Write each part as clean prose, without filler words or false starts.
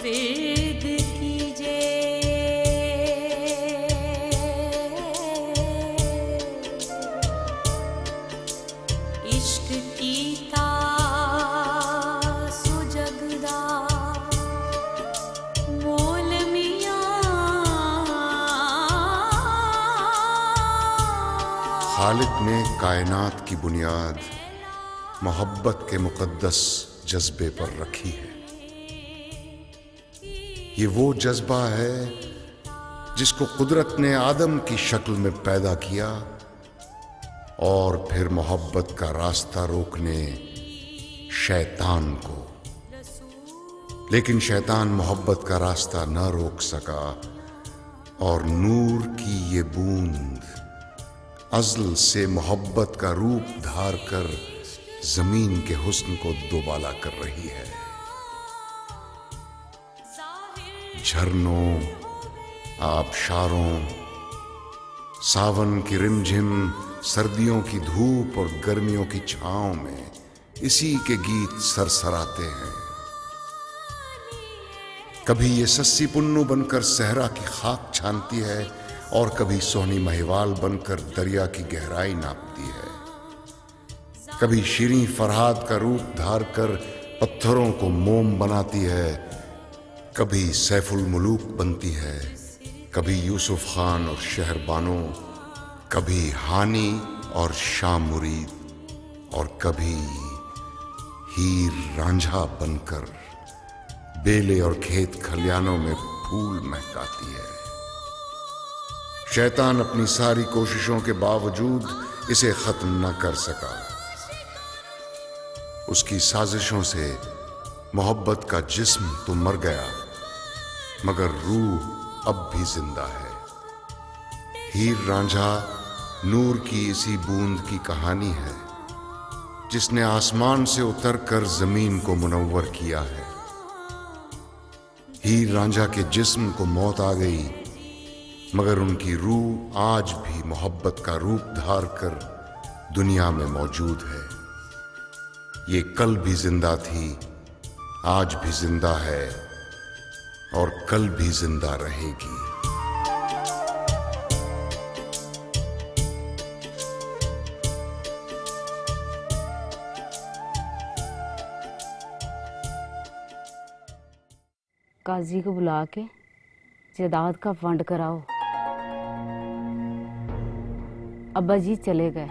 फिद कीजिए। इश्क कीता सुजगदा मोल मियां। खालिक ने कायनात की बुनियाद मोहब्बत के मुकद्दस जज्बे पर रखी है। ये वो जज्बा है जिसको कुदरत ने आदम की शक्ल में पैदा किया और फिर मोहब्बत का रास्ता रोकने शैतान को। लेकिन शैतान मोहब्बत का रास्ता न रोक सका और नूर की ये बूंद अज़ल से मोहब्बत का रूप धार कर जमीन के हुस्न को दोबाला कर रही है। झरनों, आबशारों, सावन की रिमझिम, सर्दियों की धूप और गर्मियों की छांव में इसी के गीत सरसराते हैं। कभी ये सस्सी पुन्नू बनकर सहरा की खाक छानती है और कभी सोहनी महिवाल बनकर दरिया की गहराई नापती है। कभी शीरीं फरहाद का रूप धार कर पत्थरों को मोम बनाती है, कभी सैफुल मुलूक बनती है, कभी यूसुफ खान और शहरबानो, कभी हानी और शाह मुरीद, और कभी हीर रांझा बनकर बेले और खेत खलियानों में फूल महकाती है। शैतान अपनी सारी कोशिशों के बावजूद इसे खत्म न कर सका। उसकी साजिशों से मोहब्बत का जिस्म तो मर गया, मगर रूह अब भी जिंदा है। हीर रांझा नूर की इसी बूंद की कहानी है जिसने आसमान से उतरकर जमीन को मुनव्वर किया है। हीर रांझा के जिस्म को मौत आ गई, मगर उनकी रूह आज भी मोहब्बत का रूप धार कर दुनिया में मौजूद है। ये कल भी जिंदा थी, आज भी जिंदा है और कल भी जिंदा रहेगी। काजी को बुला के जायदाद का फंड कराओ। अब्बा जी चले गए,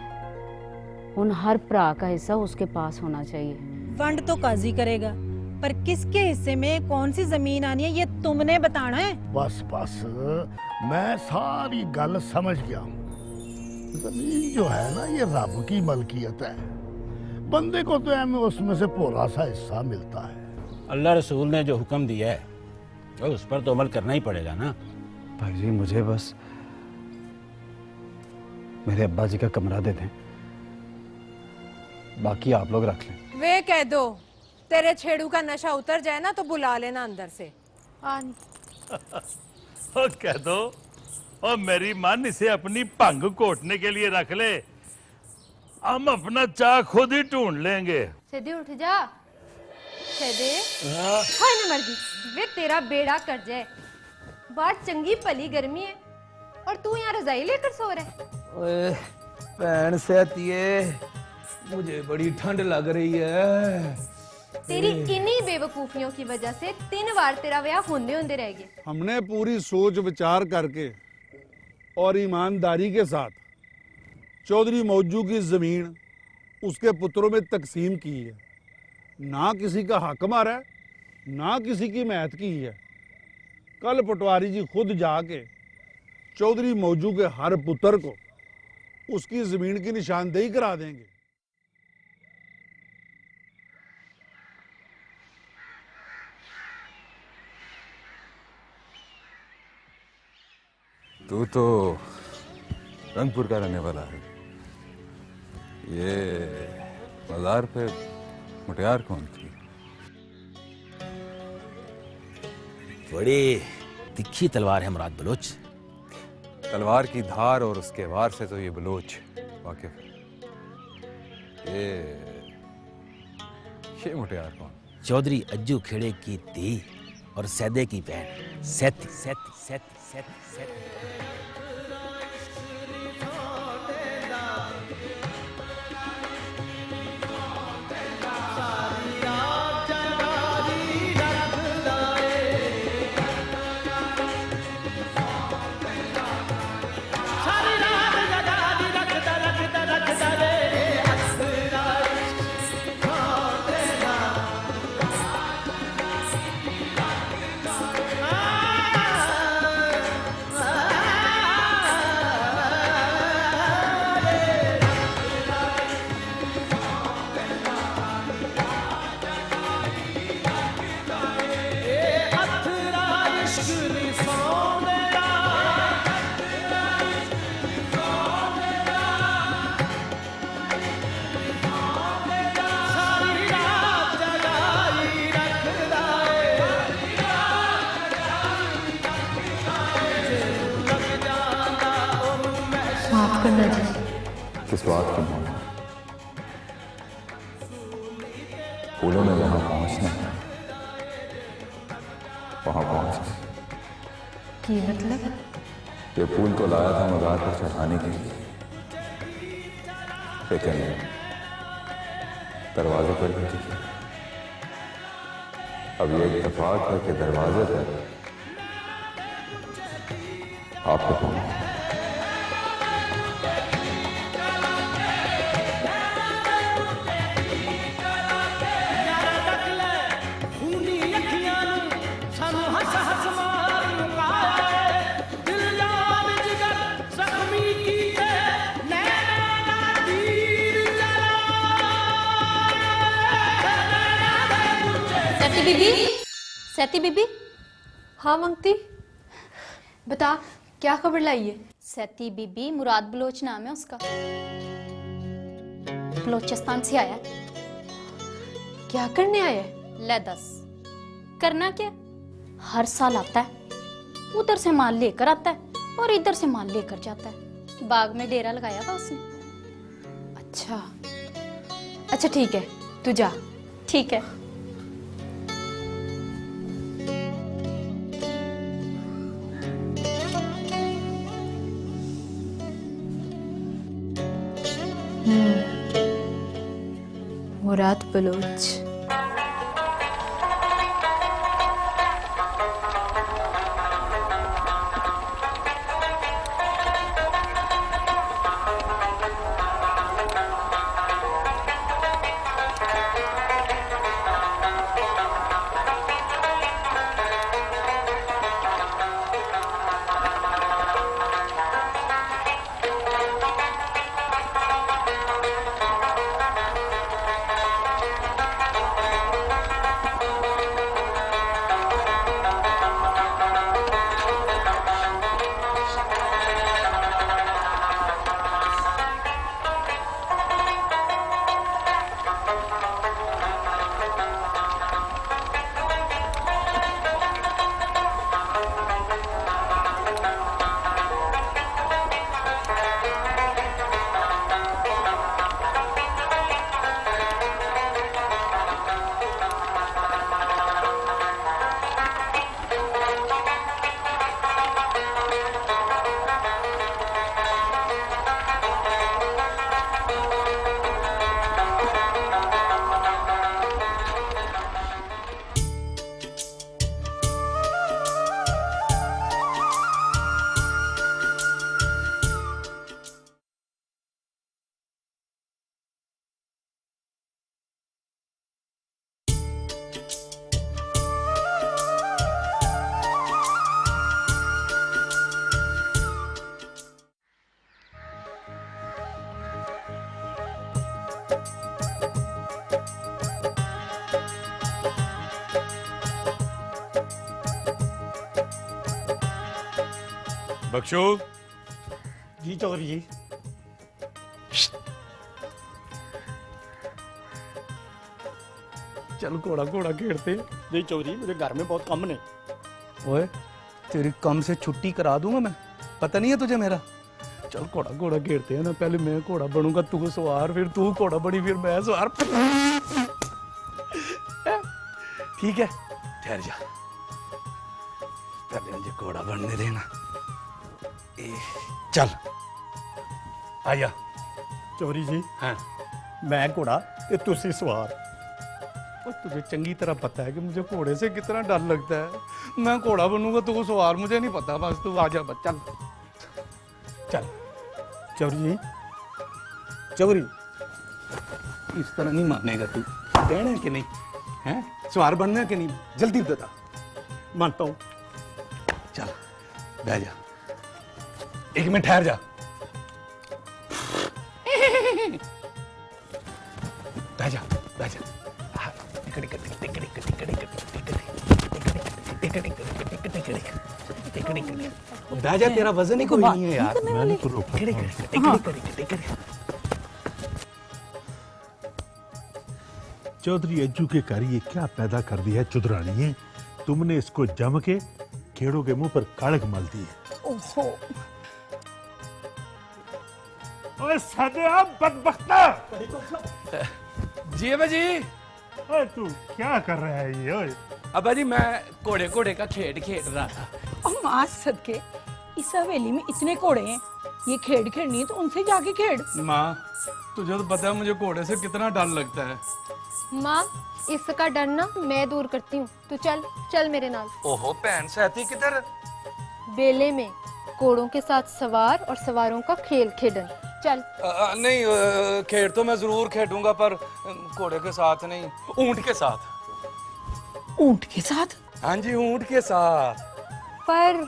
उन हर भरा का हिस्सा उसके पास होना चाहिए। फंड तो काजी करेगा, पर किसके हिस्से में कौन सी जमीन आनी है ये तुमने बताना है। बस बस, मैं सारी गल समझ गया हूँ। जमीन जो है ना, ये रब की मलकियत है। बंदे को तो हमें उसमें से थोड़ा सा हिस्सा मिलता है। अल्लाह रसूल ने जो हुक्म दिया है तो उस पर तो अमल करना ही पड़ेगा ना। भाई जी, मुझे बस मेरे अब्बा जी का कमरा दे दें, बाकी आप लोग रख लें। वे कह दो तेरे छेड़ू का नशा उतर जाए ना तो बुला लेना अंदर से। और कह दो, और मेरी मन इसे अपनी भंग कोटने के लिए रख ले, हम अपना चाह खुद ही ढूंढ लेंगे। सीधे उठ जा। सीधे हाय न मर्दी, वे तेरा बेड़ा कर जाए। बाहर चंगी भली गर्मी है और तू यहाँ रजाई लेकर सो रहा है। ओए भैन सहतिए, मुझे बड़ी ठंड लग रही है। तेरी इन्हीं बेवकूफियों की वजह से 3 बार तेरा ब्याह होंदे रह गए। हमने पूरी सोच विचार करके और ईमानदारी के साथ चौधरी मौजू की जमीन उसके पुत्रों में तकसीम की है। ना किसी का हक मारा है, ना किसी की महत की है। कल पटवारी जी खुद जाके चौधरी मौजू के हर पुत्र को उसकी जमीन की निशानदेही करा देंगे। तू तो रंगपुर का रहने वाला है। ये मज़ार पे मुटियार कौन थी? बड़ी तिखी तलवार है मुराद बलोच। तलवार की धार और उसके वार से तो ये बलोच वाकिफ। ये मुटियार कौन? चौधरी अज्जू खेड़े की दी और सैदे की बहन सैती सैती सैती सैती सैती। माफ करना जी। किस बात की मां? फूलों में जहां पहुंचना है वहां पहुंच। की मतलब? ये फूल तो लाया था मज़ार पर चढ़ाने के लिए, लेकिन दरवाजे पर ही टिके। अब ये इत्तेफाक है कि दरवाजे पर आपको पहुंच। सती बीबी, सती बीबी। हाँ मंगती, बता क्या खबर लाई है? सती बीबी मुराद बलोच नाम है उसका, बलोचिस्तान से आया। क्या करने आया? ले दस, करना क्या? हर साल आता है, उधर से माल लेकर आता है और इधर से माल लेकर जाता है। बाग में डेरा लगाया था उसने। अच्छा अच्छा ठीक है, तू जा। ठीक है। मुराद बलोच। बख्शू जी चौधरी जी। चल घोड़ा घोड़ा खेलते जी चौधरी, मुझे घर में बहुत कम ने। ओए तेरी कम से छुट्टी करा दूंगा मैं, पता नहीं है तुझे मेरा। चल घोड़ा घोड़ा खेलते हैं ना, पहले मैं घोड़ा बनूंगा, तू सवार, फिर तू घोड़ा बनी, फिर मैं सवार। ठीक है ठहर जा। तले मुझे घोड़ा बनने देना। चल आया चौधरी जी। हाँ मैं घोड़ा ते तुसी सवार। और तुझे चंगी तरह पता है कि मुझे घोड़े से कितना डर लगता है। मैं घोड़ा बनूंगा तू सवार, मुझे नहीं पता। बस तू आ जा बस। चल चल चौधरी जी। चौधरी इस तरह नहीं मानेगा तू, कहना है कि नहीं है? सवार बनना है कि नहीं? जल्दी बता। मानता हूं। चल बैठ जा, 1 मिनट ठहर जा। बैठ जा बैठ जा। बैठ जा, तेरा वजन ही कोई नहीं है यार। मैंने तो रोका। चौधरी अज्जू के घर ये क्या पैदा कर दिया है चुदरानी है। तुमने इसको जम के खेड़ों के मुंह पर काड़क मल दी है। ओहो ओए सादे आप बदबख्ता। जी अबा जी। ओए तू क्या कर रहा है ये? ओए अबा जी मैं घोड़े घोड़े का खेल खेल रहा था। और माँ सदके इस हवेली में इतने घोड़े हैं, ये खेड़ खेड़नी है तो उनसे जाके खेड़। माँ तुझे तो पता है मुझे घोड़े से कितना डर लगता है। माँ इसका डर ना मैं दूर करती हूँ, तू चल चल मेरे नाल। ओहो भैन सहती किधर? बेले में घोड़ों के साथ सवार और सवारों का खेल खेडन। चल। नहीं खेड़ तो मैं जरूर खेडूंगा पर घोड़े के साथ नहीं, ऊंट के साथ। ऊंट के साथ? हाँ जी ऊंट के साथ। पर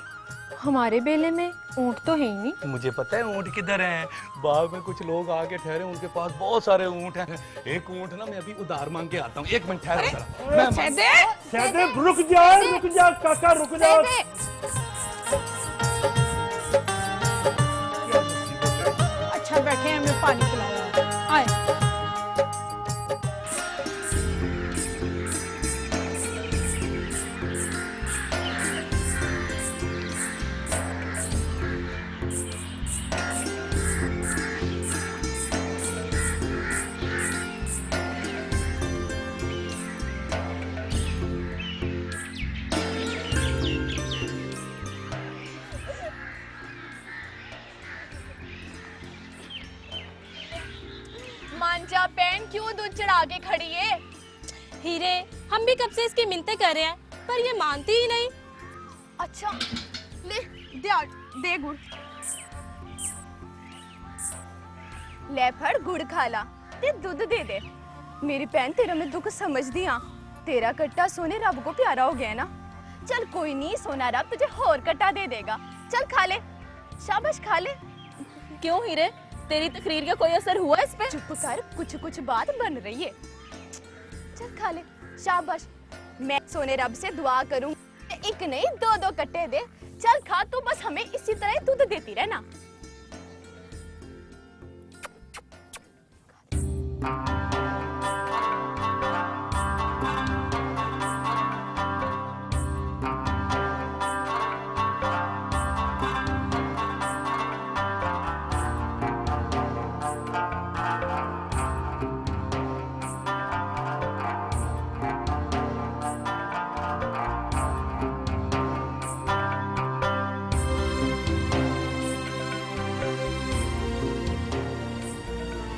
हमारे बेले में ऊंट तो है ही नहीं। मुझे पता है ऊंट किधर हैं। बाग में कुछ लोग आके ठहरे, उनके पास बहुत सारे ऊंट हैं। एक ऊंट ना मैं अभी उधार मांग के आता हूँ। 1 मिनट ठहरो जरा। सहदेव रुक जा काका रुक जा। अच्छा बैठे हैं, मैं पानी पिलाऊंगा। आए। मांझा बहन क्यों दूध चढ़ा के खड़ी है? हीरे हम भी कब से इसकी मिन्नतें कर रहे हैं पर ये मानती ही नहीं। अच्छा ले दे गुड़। ले फड़ गुड़ खा ला ते दूध दे दे। मेरी बहन तेरा मैं दुख समझदी हां। तेरा कट्टा सोने रब को प्यारा हो गया ना। चल कोई नहीं, सोना रब तुझे और कट्टा दे देगा। चल खा ले, शाबाश खा ले। क्यों हीरे तेरी तकरीर का कोई असर हुआ इस पे? चुप कर, कुछ कुछ बात बन रही है। चल खा ले, शाबाश। मैं सोने रब से दुआ करूं 1 नहीं 2-2 कट्टे दे। चल खा, तू बस हमें इसी तरह दूध देती रहना।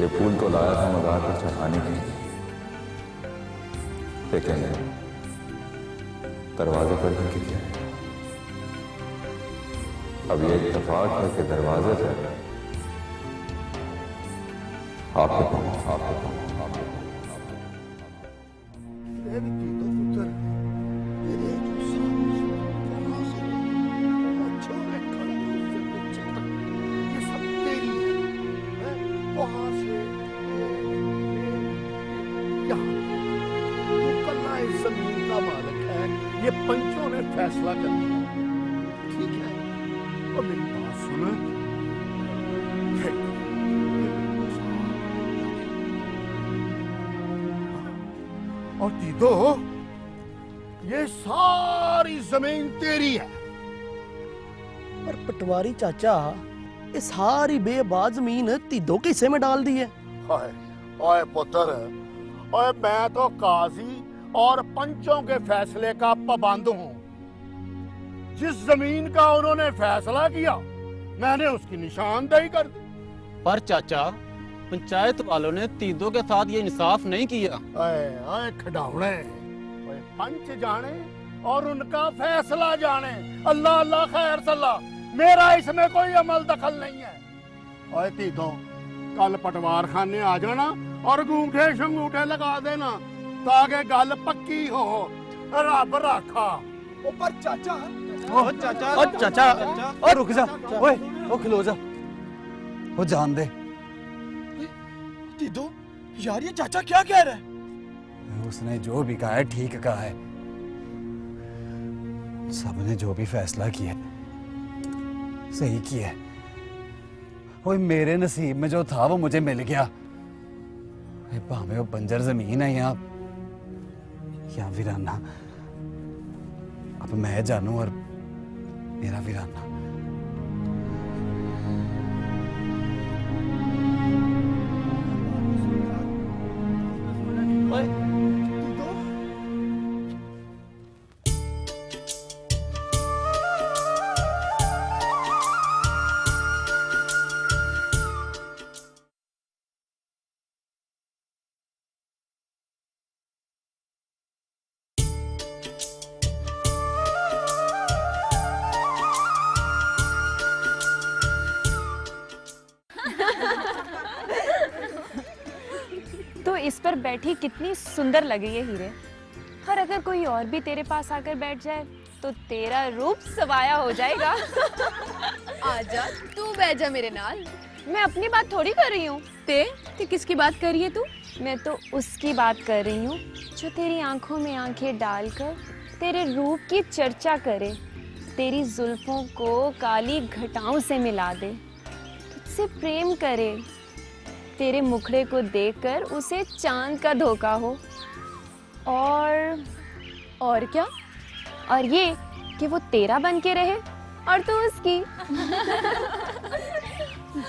ये फूल तो लाया था मज़ार पर चढ़ाने के लिए, लेकिन दरवाजे पर ही गिर गया। अब ये इत्तेफाक है कि दरवाजे पर आपके पाँव ये पंचों ने फैसला कर लिया, ठीक है? और मेरी बात सुनो, और दीदो ये सारी जमीन तेरी है। पर पटवारी चाचा ये सारी बेबाद जमीन तीदों के हिस्से में डाल दी है। ओए पुत्र, ओए मैं तो काजी और पंचों के फैसले का पाबंद हूं। जिस जमीन का उन्होंने फैसला किया मैंने उसकी निशानदेही कर दी। पर चाचा, पंचायत वालों ने तीदों के साथ ये इंसाफ नहीं किया। आए खिडौने, पंच जाने और उनका फैसला जाने। अल्लाह अल्लाह खैर सल्ला, मेरा इसमें कोई अमल दखल नहीं है। ओए तीदों, कल पटवार खाने आ जाना और अंगूठे शंगूठे लगा देना ताकि गल पक्की हो। रब राखा। पर चाचा, ओ रुक जा, ओए ओ खलो जा, ओ जान दे। तीदो, यार ये चाचा क्या कह रहा है? उसने जो भी कहा है ठीक कहा है। सबने जो भी फैसला किया सही किया है। ओए मेरे नसीब में जो था वो मुझे मिल गया। भावे वो बंजर जमीन है या वीराना, अब मैं जानू और मेरा वीराना। तो इस पर बैठी कितनी सुंदर लगी है हीरे। और अगर कोई और भी तेरे पास आकर बैठ जाए तो तेरा रूप सवाया हो जाएगा। आजा तू बैठ जा मेरे नाल। मैं अपनी बात थोड़ी कर रही हूँ। ते किसकी बात कर रही है तू? मैं तो उसकी बात कर रही हूँ जो तेरी आंखों में आंखें डालकर तेरे रूप की चर्चा करे, तेरी जुल्फों को काली घटाओं से मिला दे, तुझसे प्रेम करे, तेरे मुखड़े को देखकर उसे चांद का धोखा हो। और क्या? और ये कि वो तेरा बन के रहे और तू उसकी।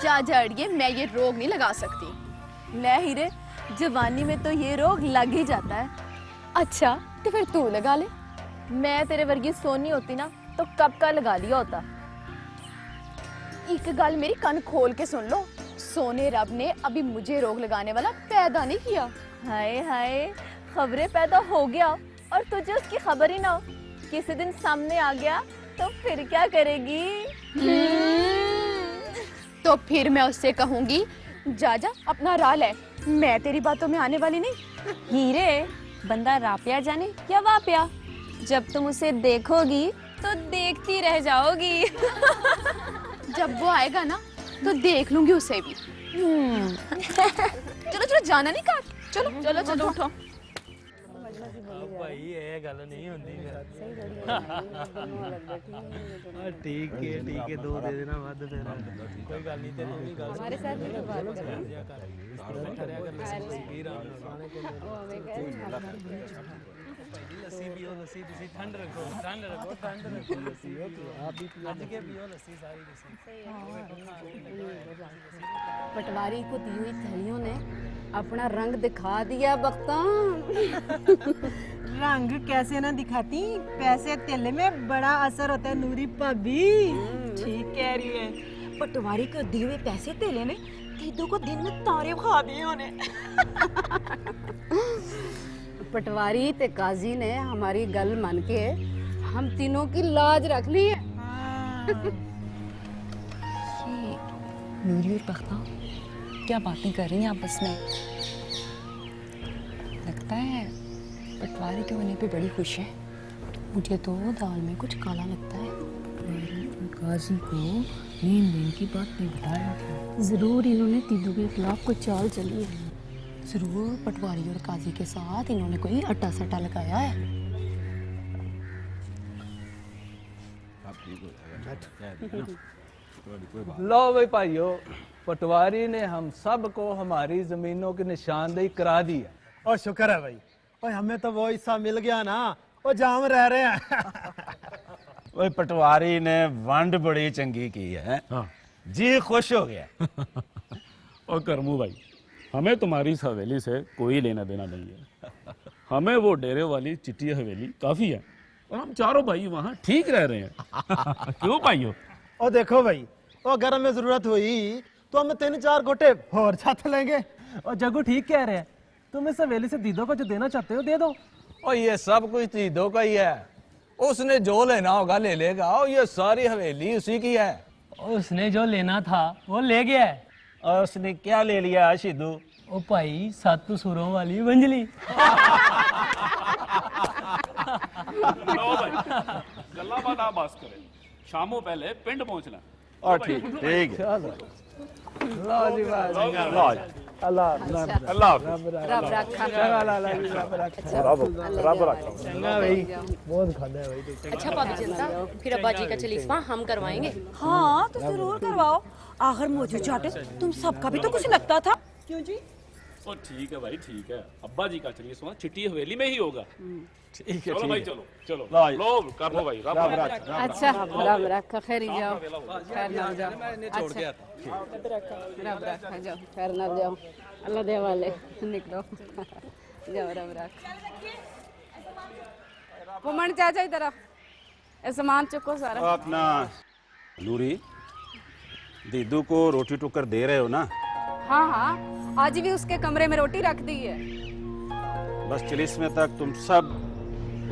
जा अड़िए, मैं ये रोग नहीं लगा सकती। ले हीरे, जवानी में तो ये रोग लग ही जाता है। अच्छा तो फिर तू लगा ले। मैं तेरे वर्गी सोनी होती ना तो कब का लगा लिया होता। एक गल मेरी कान खोल के सुन लो, सोने रब ने अभी मुझे रोग लगाने वाला पैदा नहीं किया। हाय हाय, खबरें पैदा हो गया और तुझे उसकी खबर ही ना हो, किसी दिन सामने आ गया तो फिर क्या करेगी? तो फिर मैं उससे कहूंगी जा अपना राह ले, मैं तेरी बातों में आने वाली नहीं। हीरे, बंदा रापिया जाने या वापिया, जब तुम उसे देखोगी तो देखती रह जाओगी। जब वो आएगा ना तो देख लूंगी उसे भी। चलो चलो, जाना नहीं काट, चलो चलो चलो उठो। भाई ये गल नहीं होंदी ठीक है, दो दे देना वध फिर कोई गल नहीं। ते तू भी गल हमारे साथ लस्सी पियो, लस्सी तुसी ठंड रखो, ठंड लस्सी हो तू आप भी पियो, आज के पियो लस्सी सारी लस्सी। पटवारी को दी हुई थैलियों ने अपना रंग दिखा दिया बख्ता। रंग कैसे ना दिखाती, पैसे तेले में बड़ा असर होता है नूरी भाभी। ठीक कह रही है। पटवारी को दिए हुए पैसे तेले ने तीदों को दिन में तारे खा दिए उन्हें। पटवारी ते काजी ने हमारी गल मान के हम तीनों की लाज रख ली है। नूरी और बख्ता क्या बातें कर रही हैं आपस में? लगता है पटवारी के होने पे बड़ी खुश है। मुझे तो दाल में कुछ काला लगता है। काजी को लेन की बात नहीं बताया था। जरूर इन्होंने तीदों के खिलाफ कोई चाल चली है। जरूर पटवारी और काजी के साथ इन्होंने कोई अट्टा सट्टा लगाया है। लो भाई भाइयों, पटवारी ने हम सबको हमारी जमीनों की निशानदेही करा दी है। और शुक्र है भाई, और हमें तो वो हिस्सा मिल गया ना, वो जाम रह रहे हैं। वो पटवारी ने वंड बड़ी चंगी की है। हाँ। जी खुश हो गया। और करमू भाई, हमें तुम्हारी इस हवेली से कोई लेना देना नहीं है। हमें वो डेरे वाली चिट्टी हवेली काफी है। और हम चारों भाई वहाँ ठीक रह रहे हैं। क्यों भाइयों? और देखो भाई, और अगर हमें जरूरत हुई तो हम 3-4 गोटे और छात लेंगे। और जग्गू ठीक कह रहे हैं, तुम इस हवेली से दीदो को जो देना चाहते हो दे दो। और ये सब कुछ दीदो का ही है, उसने जो लेना होगा ले लेगा, और ये सारी हवेली उसी की है। उसने जो लेना था वो ले गया है। और उसने क्या ले लिया आशिदू? ओ भाई, 7 सुरों वाली वंजली। लो भाई, गल्ला बात आप बस करें, शामों पहले पिंड पहुंचना। और ठीक है। लो जी बात, लो जी। अल्लाह अल्लाह रब रखा, रब रखा। चंगा भाई, बहुत खाना है भाई। अच्छा भाभी चिंता, फिर अब्बा जी का चलीसवा हम करवाएंगे। हाँ तो जरूर करवाओ, आखिर मौजू चाटे तुम सबका भी तो कुछ लगता था। क्यों जी? ओ ठीक है भाई, ठीक है, अब्बा जी का चलिए सुना चिट्ठी हवेली में ही होगा। ठीक है, चलो भाई, चलो चलो लो कर लो भाई। अच्छा रब रखा, खैर जाओ, खैर ना जाओ। छोड़ के आता रब रखा, जाओ खैर ना जाओ, अल्लाह दे वाले निकलो, जाओ रब रखा। घुमन चाचा इधर आओ, सामान चुको सारा अपना। नूरी, दीदू को रोटी टुकर दे रहे हो ना? हाँ हाँ, आज भी उसके कमरे में रोटी रख दी है। बस चिलिस्मे तक तुम सब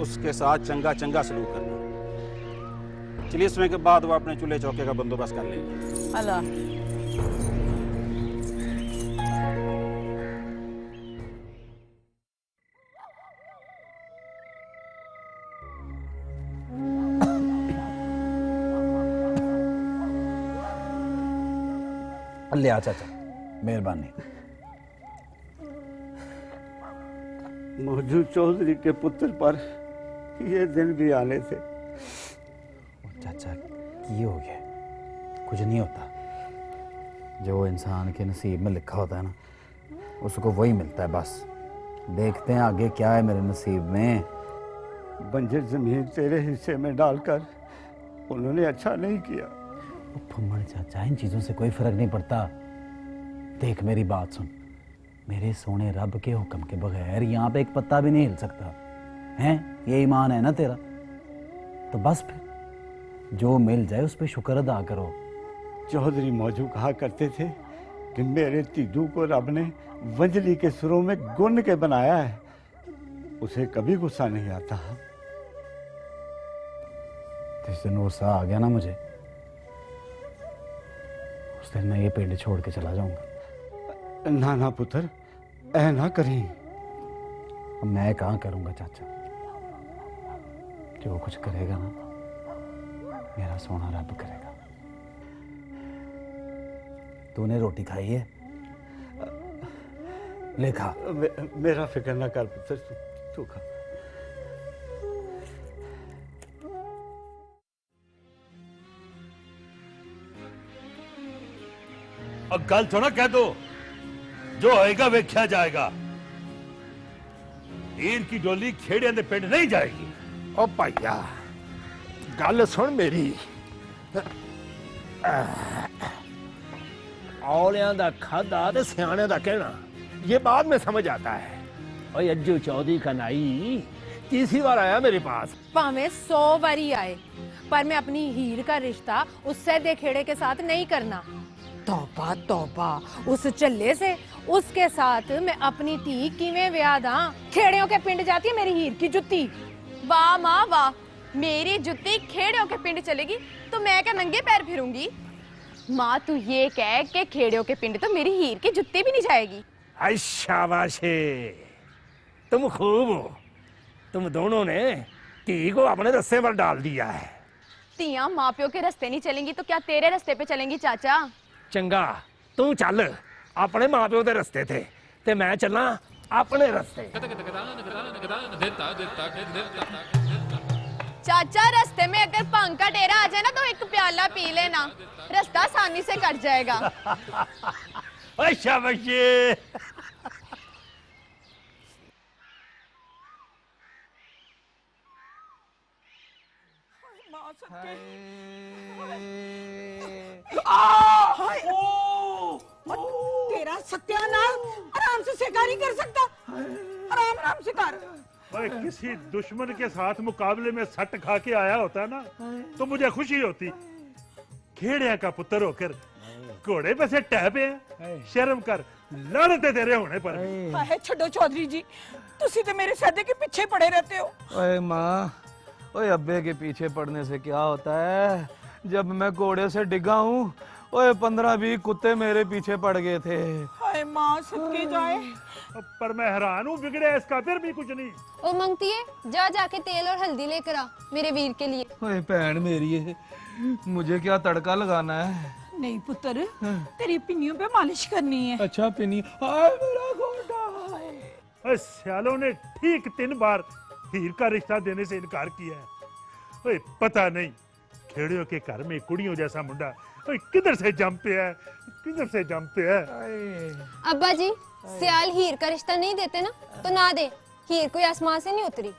उसके साथ चंगा चंगा सलूक करना। चिलिस्मे के बाद वो अपने चूल्हे चौके का बंदोबस्त कर लेंगे। अल्लाह। ले चाचा, मेहरबानी। मौजू चौधरी के पुत्र पर ये दिन भी आने थे। चाचा की हो गया? कुछ नहीं होता, जो इंसान के नसीब में लिखा होता है ना, उसको वही मिलता है। बस देखते हैं आगे क्या है मेरे नसीब में। बंजर जमीन तेरे हिस्से में डालकर उन्होंने अच्छा नहीं किया। फुम्मड़ चाचा, इन चीज़ों से कोई फर्क नहीं पड़ता। देख मेरी बात सुन, मेरे सोने रब के हुक्म के बगैर यहाँ पे एक पत्ता भी नहीं हिल सकता हैं। ये ईमान है ना तेरा, तो बस फिर जो मिल जाए उस पर शुक्र अदा करो। चौधरी मौजू कहा करते थे कि मेरे तीदू को रब ने वंजली के सुरों में गुन के बनाया है, उसे कभी गुस्सा नहीं आता। जिस दिन गुस्सा आ गया ना मुझे, उस दिन मैं ये पेड़ छोड़ के चला जाऊंगा। ना ना पुत्र, ऐ ना करी। मैं कहाँ करूंगा चाचा, जो कुछ करेगा ना मेरा सोना रब करेगा। तूने रोटी खाई है? ले खा। मेरा फिक्र ना कर पुत्र, तू खा। अब गल थोड़ा कह दो, जो होएगा वेख्या जाएगा। इनकी डोली खेड़िया दे पिंड नहीं जाएगी। ओ भाइया, गल सुन मेरी। औलियां दा खादा ते सियाने दा कहना, ये बाद में समझ आता है। और अज्जू चौधरी का नाई तीसरी बार आया मेरे पास। भावें 100 बारी आए, पर मैं अपनी हीर का रिश्ता उससे देखेड़े के साथ नहीं करना। तौबा तौबा, उस चल्ले से, उसके साथ मैं अपनी धी किवें ब्याह दा? खेड़ियों के पिंड जाती है मेरी हीर की जुत्ती। वाह माँ वाह, मेरी जुत्ती खेड़ियों के पिंड चलेगी तो मैं क्या नंगे पैर फिरूंगी? माँ तू ये कह के खेड़ियों के पिंड तो मेरी हीर की जुत्ती भी नहीं जाएगी। आई शाबाश, तुम खूब हो। तुम दोनों ने धी को अपने रास्ते पर डाल दिया है। तियां माँ प्यो के रास्ते नहीं चलेंगी तो क्या तेरे रास्ते पे चलेंगी चाचा? चंगा, तू चल अपने माँ प्यो के रास्ते थे ते मैं चलना अपने रास्ते। चाचा रास्ते में अगर भंग का डेरा आ जाए ना तो एक प्याला पी लेना, रास्ता आसानी से कट जाएगा। शाबाश। तेरा सत्यानाश, आराम से शिकार ही कर सकता। आराम आराम से कर। ओए किसी दुश्मन के साथ मुकाबले में सट खा के आया होता ना तो मुझे खुशी होती। खेड़िया का पुत्र होकर घोड़े पे से टह पे शर्म कर, लड़ते तेरे होने पर। है छोड़ो चौधरी जी, तुसी तो मेरे सैदे के पीछे पड़े रहते हो। ओए माँ, ओए अब्बे के पीछे पड़ने से क्या होता है? जब मैं घोड़े से डिगा हूँ, ओए 15-20 कुत्ते मेरे पीछे पड़ गए थे। हाय माँ, सदके जाए। पर मैं हैरान हूँ, बिगड़े इसका फिर भी कुछ नहीं। ओ मंगती है, जा जाके तेल और हल्दी लेकर आ मेरे वीर के लिए। ओए बहन मेरी है, मुझे क्या तड़का लगाना है? नहीं पुत्र, तेरी पिन्नियों पे मालिश करनी है। अच्छा पिन्नी, हाय मेरा गोडा। ओए सियालों ने ठीक 3 बार हीर का रिश्ता देने से इनकार किया है। ओए पता नहीं खेड़ियों के घर में कुड़ियों जैसा मुंडा ओए किधर से जम पे है, किधर से जम पे है। अब्बा जी, सियाल हीर का रिश्ता नहीं देते ना तो ना दे। हीर कोई आसमान से नहीं उतरी।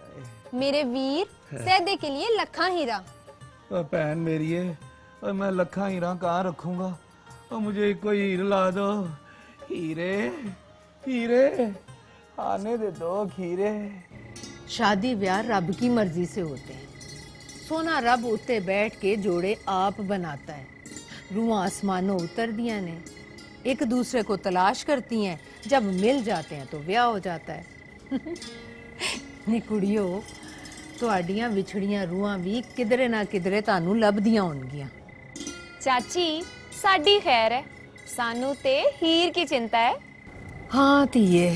मेरे वीर सैदे के लिए लखा हीरा। बहन मेरी है, और मैं लखा हीरा कहाँ रखूंगा? और मुझे एक कोई हीर ला दो। हीरे हीरे आने दे दो खीरे। शादी ब्याह रब की मर्जी से होते हैं। सोना रब उत्ते बैठ के जोड़े आप बनाता है। रूहां आसमानों उतर दिया ने, एक दूसरे को तलाश करती हैं, जब मिल जाते हैं तो ब्याह हो जाता है। नी कुड़ियो, तुहाडियां विछड़ियां रूहां भी किधरे ना किधरे तानू लभदियां होणगियां। चाची साडी खैर है, सानू ते हीर की चिंता है। हाँ धीए,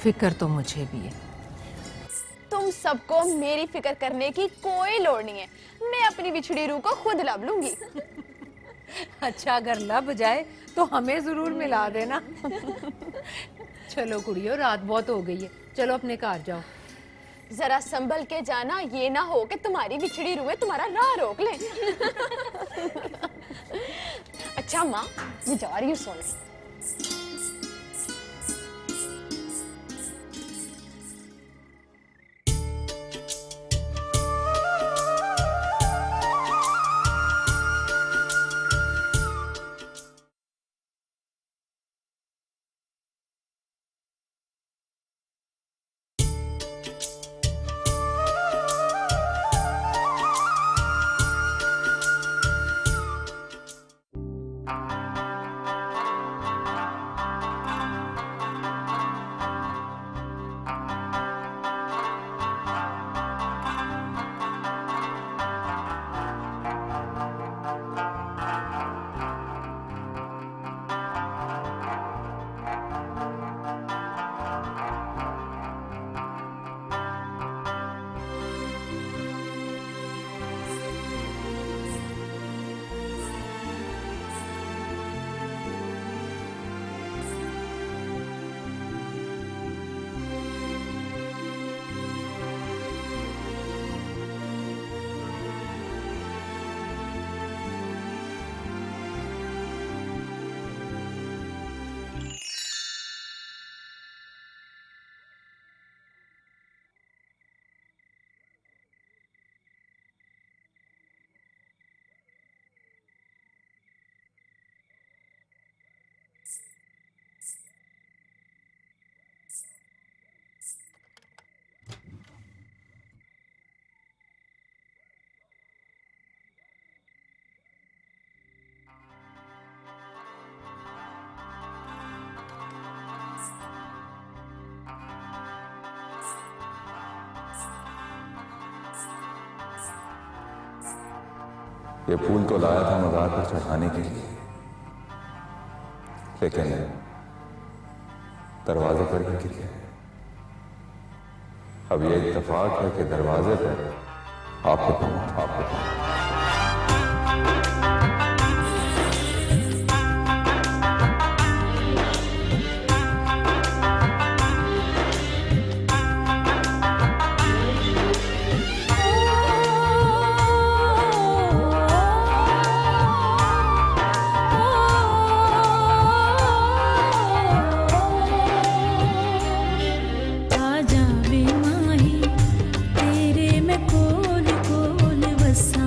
फिक्र तो मुझे भी है। तुम सबको मेरी फिक्र करने की कोई लोड़ नहीं है, मैं अपनी बिछड़ी रूह को खुद लब लूंगी। अच्छा अगर लब जाए तो हमें जरूर मिला देना। चलो कुड़ियों, रात बहुत हो गई है, चलो अपने घर जाओ। जरा संभल के जाना, ये ना हो कि तुम्हारी बिछड़ी रूह तुम्हारा राह रोक ले। अच्छा माँ, मैं जा रही हूँ सोने। ये फूल तो लाया था मज़ार पर चढ़ाने के लिए, लेकिन दरवाजे पर ही गिर गए। अब ये इत्तेफाक है कि दरवाजे पर आपको आजा वे माही तेरे मैं कोल कोल वसा।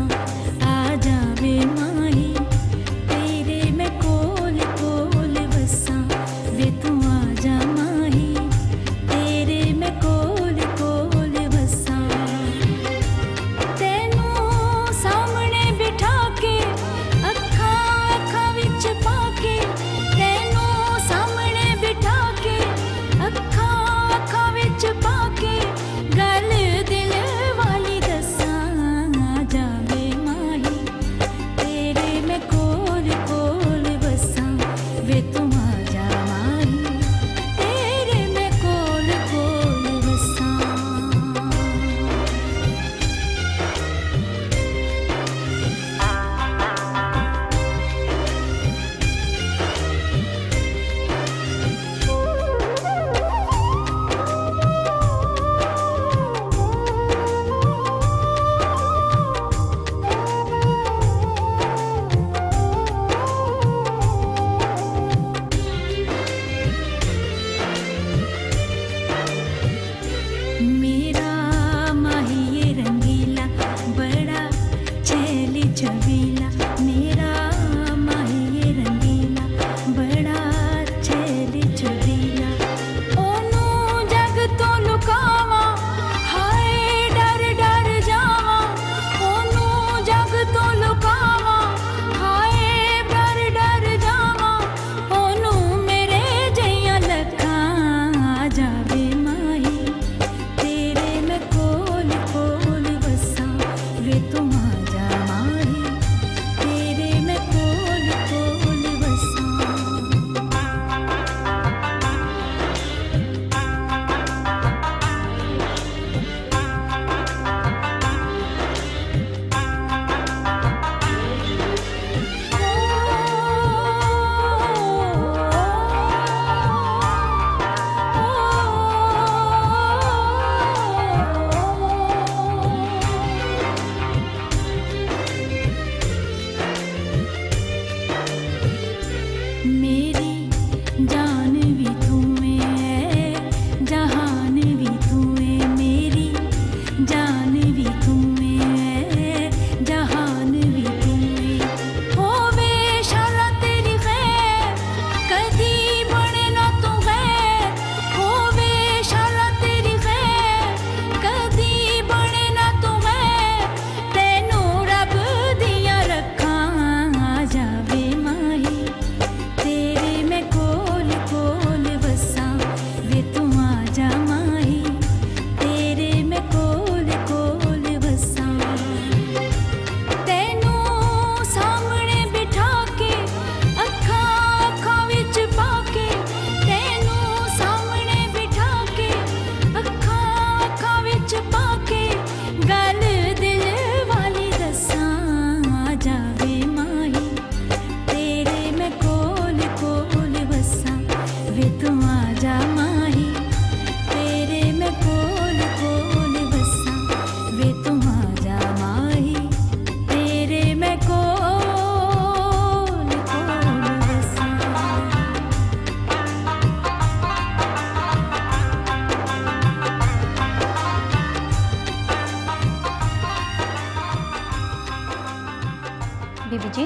बीबी जी,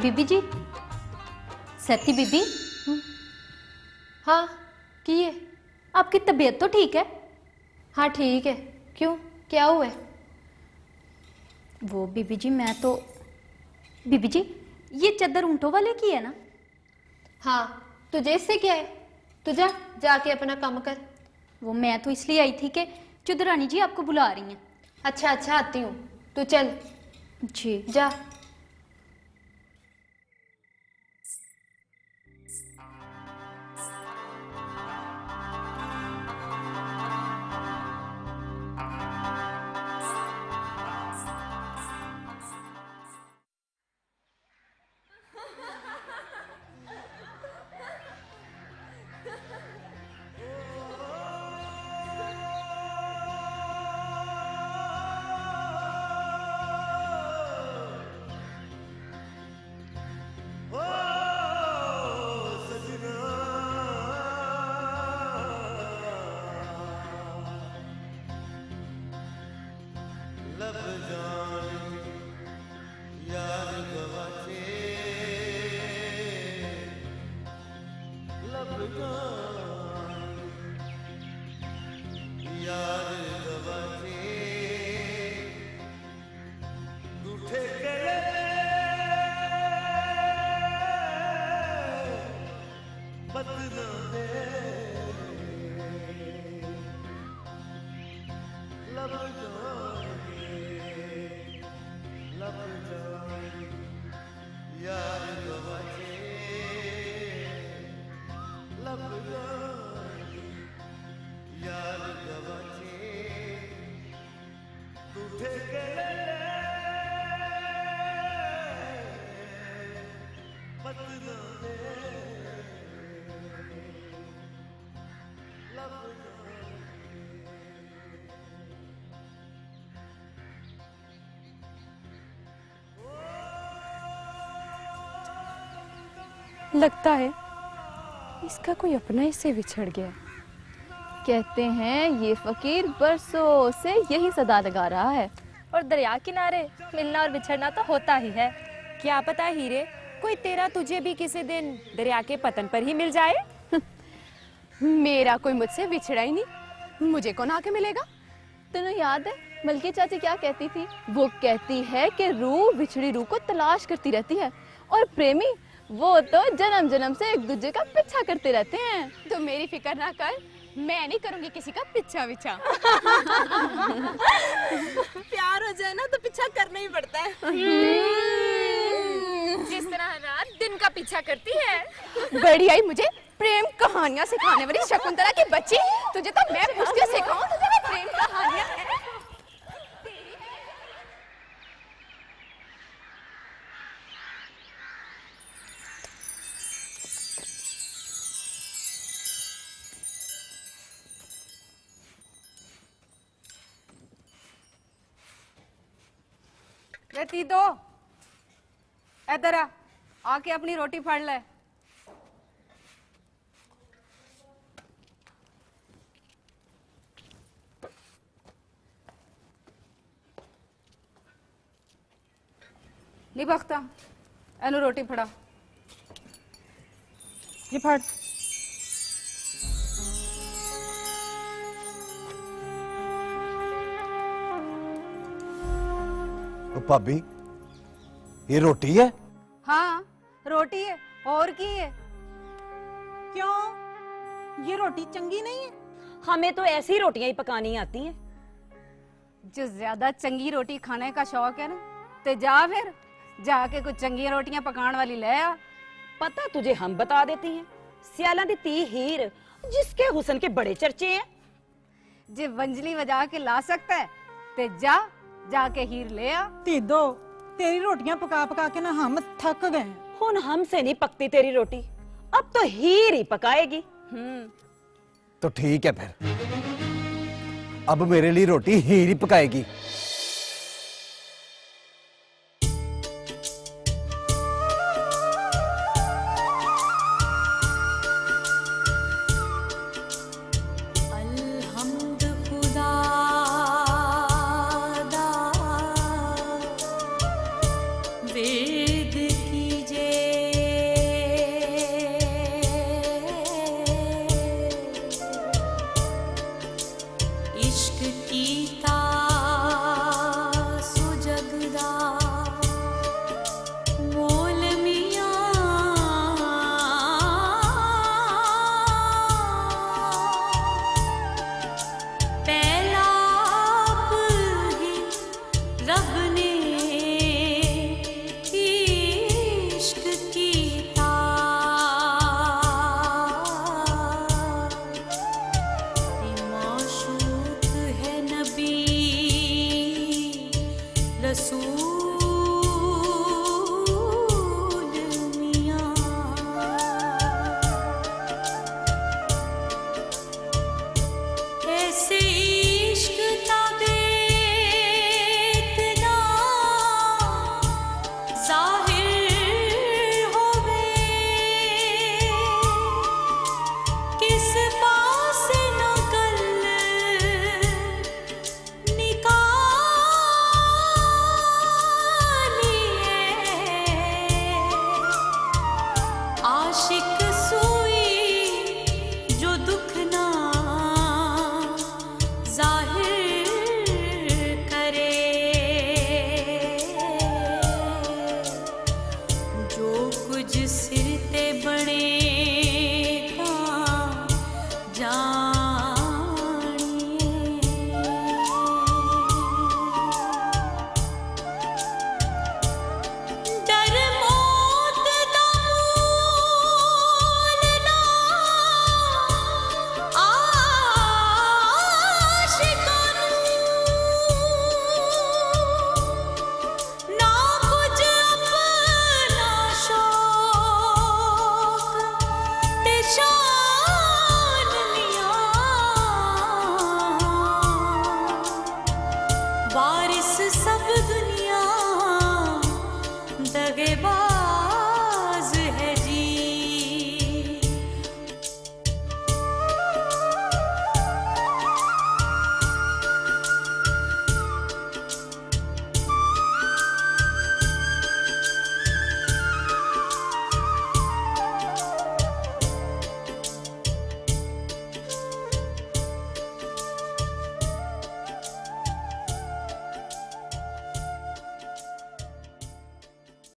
बीबी जी, सती बीबी। हाँ की है? आपकी तबीयत तो ठीक है? हाँ ठीक है। क्यों, क्या हुआ है? वो बीबी जी मैं तो, बीबी जी ये चादर ऊँटों वाले की है ना? हाँ, तुझे इससे क्या है? तू जा, जाके अपना काम कर। वो मैं तो इसलिए आई थी कि चुदरानी जी आपको बुला रही हैं। अच्छा अच्छा, आती हूँ, तू चल। जी जा। लगता है इसका कोई अपना इससे बिछड़ गया। कहते हैं ये फकीर बरसों से यही सदा लगा रहा है। और दरिया किनारे मिलना और बिछड़ना तो होता ही है। क्या पता हीरे, कोई तेरा तुझे भी किसी दिन दरिया के पतन पर ही मिल जाए। मेरा कोई मुझसे बिछड़ा ही नहीं, मुझे कौन आके मिलेगा? तुम्हें याद है मलकी चाची क्या कहती थी? वो कहती है कि रूह बिछड़ी रूह को तलाश करती रहती है और प्रेमी वो तो जन्म जन्म से एक दूसरे का पीछा करते रहते हैं। तो मेरी फिक्र ना कर, मैं नहीं करूंगी किसी का पीछा विछा। प्यार हो जाए ना तो पीछा करना ही पड़ता है। जिस तरह रात दिन का पीछा करती है। बड़ी आई मुझे प्रेम कहानियां सिखाने वाली शकुंतला की बच्ची। तुझे तो मैं पूछ के सिखाऊं तुझे प्रेम कहानियां। तीदो इधर आ, आके अपनी रोटी फाड़ ले। नहीं बख्ता, एनु रोटी फड़ा। ये फड़। भाभी ये रोटी है? हाँ रोटी है, और की है? क्यों, ये रोटी चंगी नहीं है? हमें तो ऐसी रोटियां ही पकानी आती हैं। जो ज्यादा चंगी रोटी खाने का शौक है ना, तो जा फिर जाके कुछ चंगी रोटियां पकाने वाली ले आ। पता तुझे हम बता देती हैं, सियाला दी ती हीर जिसके हुस्न के बड़े चर्चे हैं। जे वंजली बजा के ला सकता है तो जाके हीर ले आ। तीदो तेरी रोटियां पका पका के ना हम थक गए। हुन हमसे नहीं पकती तेरी रोटी, अब तो हीर ही पकाएगी। तो ठीक है फिर, अब मेरे लिए रोटी हीर ही पकाएगी। रसूल